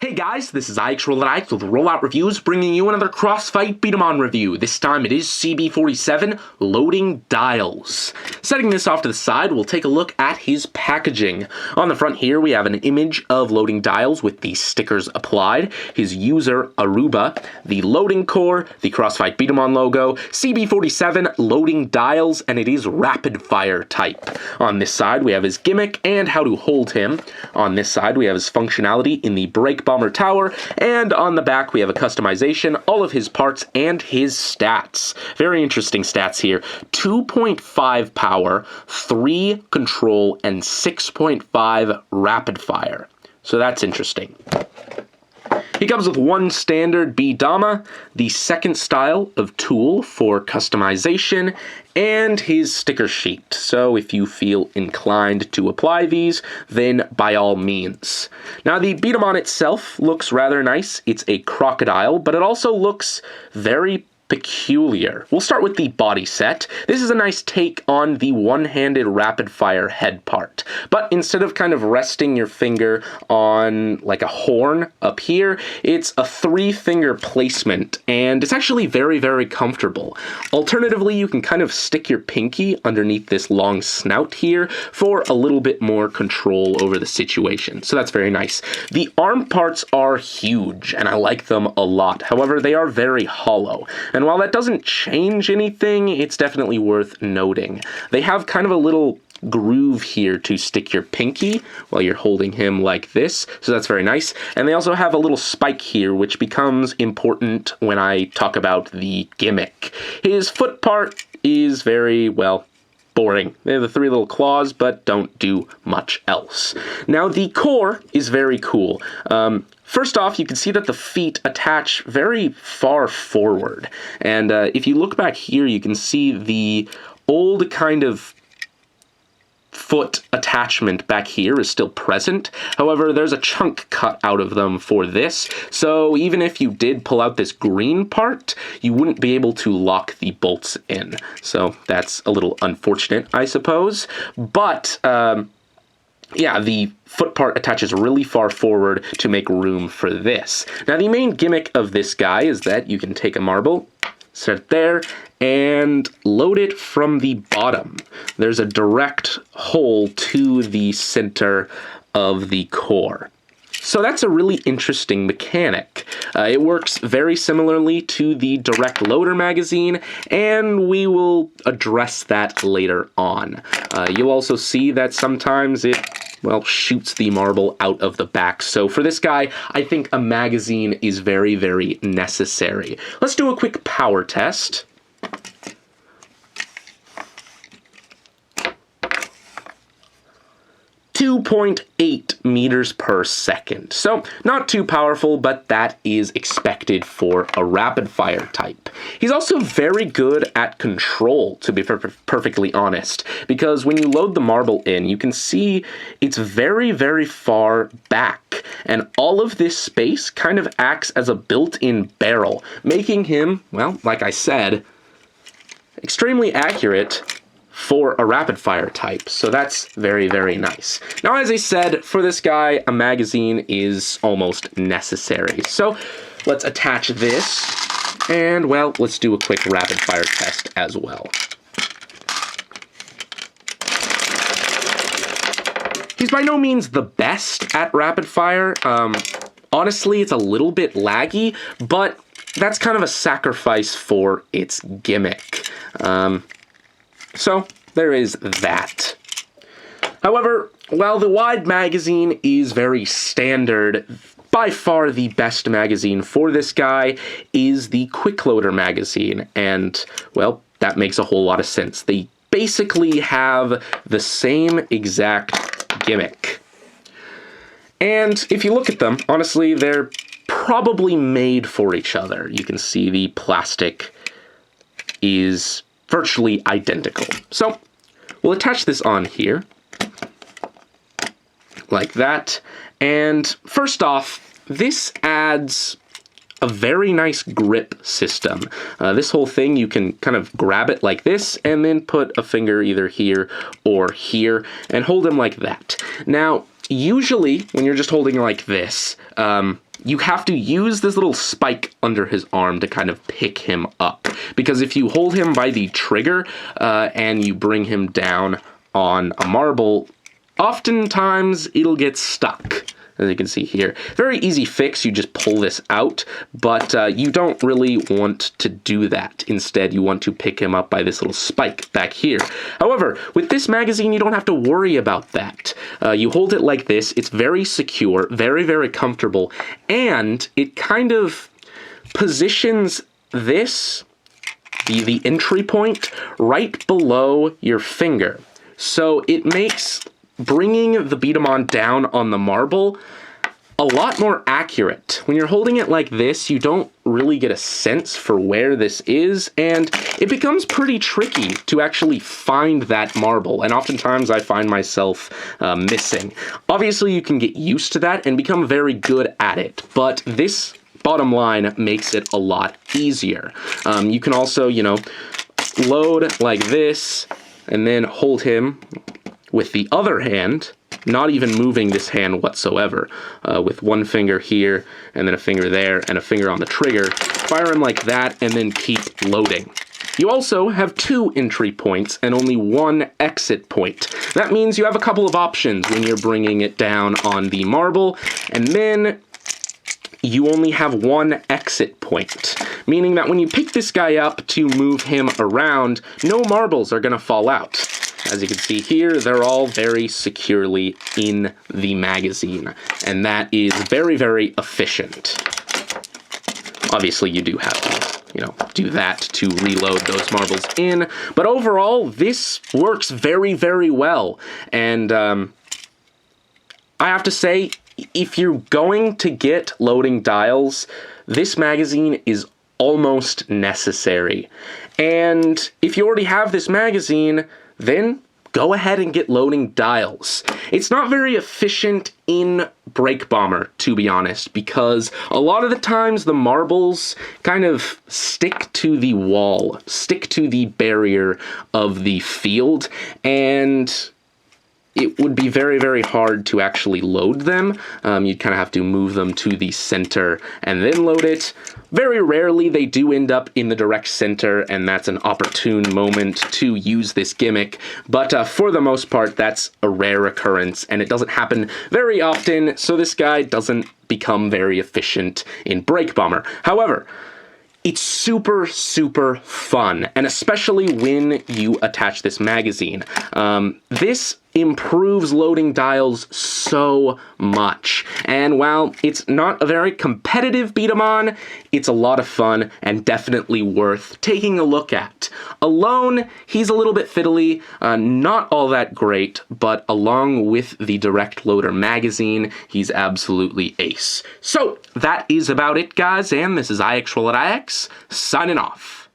Hey guys, this is IXRollerIX with Rollout Reviews, bringing you another Crossfight B-Daman review. This time it is CB-47, Loading Diles. Setting this off to the side, we'll take a look at his packaging. On the front here, we have an image of Loading Diles with the stickers applied, his user, Aruba, the loading core, the Crossfight B-Daman logo, CB-47, Loading Diles, and it is rapid fire type. On this side, we have his gimmick and how to hold him. On this side, we have his functionality in the brake bomber tower, and on the back we have a customization, all of his parts, and his stats. Very interesting stats here. 2.5 power, 3 control, and 6.5 rapid fire. So that's interesting. He comes with one standard B-Daman, the second style of tool for customization, and his sticker sheet. So if you feel inclined to apply these, then by all means. Now the B-Daman itself looks rather nice. It's a crocodile, but it also looks very peculiar. We'll start with the body set. This is a nice take on the one-handed rapid-fire head part, but instead of kind of resting your finger on like a horn up here, it's a 3-finger placement, and it's actually very, very comfortable. Alternatively, you can kind of stick your pinky underneath this long snout here for a little bit more control over the situation, so that's very nice. The arm parts are huge, and I like them a lot. However, they are very hollow. And while that doesn't change anything, it's definitely worth noting. They have kind of a little groove here to stick your pinky while you're holding him like this, so that's very nice. And they also have a little spike here, which becomes important when I talk about the gimmick. His foot part is very, well, boring. They have the 3 little claws, but don't do much else. Now, the core is very cool. First off, you can see that the feet attach very far forward. And if you look back here, you can see the old kind of foot attachment back here is still present. However, there's a chunk cut out of them for this, so even if you did pull out this green part, you wouldn't be able to lock the bolts in. So that's a little unfortunate, I suppose. But yeah, the foot part attaches really far forward to make room for this. Now, the main gimmick of this guy is that you can take a marble, set it there, and load it from the bottom. There's a direct hole to the center of the core. So that's a really interesting mechanic. It works very similarly to the direct loader magazine, and we will address that later on. You'll also see that sometimes it, well, shoots the marble out of the back. So for this guy, I think a magazine is very, very necessary. Let's do a quick power test. .8 meters per second. So not too powerful, but that is expected for a rapid fire type. He's also very good at control, to be perfectly honest, because when you load the marble in, you can see it's very, very far back, and all of this space kind of acts as a built-in barrel, making him, well, like I said, extremely accurate for a rapid fire type. So that's very, very nice. Now, as I said, for this guy, a magazine is almost necessary. So let's attach this, and well, let's do a quick rapid fire test as well. He's by no means the best at rapid fire. Honestly, it's a little bit laggy, but that's kind of a sacrifice for its gimmick. So there is that. However, while the wide magazine is very standard, by far the best magazine for this guy is the Quickloader magazine, and, well, that makes a whole lot of sense. They basically have the same exact gimmick. And if you look at them, honestly, they're probably made for each other. You can see the plastic is virtually identical. So we'll attach this on here like that. And first off, this adds a very nice grip system. This whole thing, you can kind of grab it like this and then put a finger either here or here and hold them like that. Now, usually when you're just holding like this, you have to use this little spike under his arm to kind of pick him up. Because if you hold him by the trigger and you bring him down on a marble, oftentimes it'll get stuck. As you can see here, very easy fix. You just pull this out, but you don't really want to do that. Instead, you want to pick him up by this little spike back here. However, with this magazine, you don't have to worry about that. You hold it like this. It's very secure, very, very comfortable, and it kind of positions this, the entry point, right below your finger. So it makes bringing the B-Daman down on the marble a lot more accurate. When you're holding it like this, you don't really get a sense for where this is, and it becomes pretty tricky to actually find that marble, and oftentimes I find myself missing. Obviously, you can get used to that and become very good at it, but this bottom line makes it a lot easier. You can also, you know, load like this, and then hold him with the other hand, not even moving this hand whatsoever, with one finger here, and then a finger there, and a finger on the trigger. Fire him like that, and then keep loading. You also have 2 entry points and only 1 exit point. That means you have a couple of options when you're bringing it down on the marble, and then you only have 1 exit point, meaning that when you pick this guy up to move him around, no marbles are going to fall out. As you can see here, they're all very securely in the magazine, and that is very, very efficient. Obviously, you do have to, you know, do that to reload those marbles in, but overall, this works very, very well. And I have to say, if you're going to get loading dials, this magazine is almost necessary. And if you already have this magazine, then go ahead and get loading dials. It's not very efficient in Break Bomber, to be honest, because a lot of the times the marbles kind of stick to the wall, stick to the barrier of the field, and it would be very, very hard to actually load them. You'd kind of have to move them to the center and then load it. Very rarely they do end up in the direct center, and that's an opportune moment to use this gimmick. But for the most part, that's a rare occurrence, and it doesn't happen very often, so this guy doesn't become very efficient in Break Bomber. However, it's super, super fun, and especially when you attach this magazine. This improves loading dials so much, and while it's not a very competitive B-Daman, it's a lot of fun and definitely worth taking a look at. Alone, he's a little bit fiddly, not all that great, but along with the Direct Loader magazine, he's absolutely ace. So, that is about it, guys, and this is IX signing off.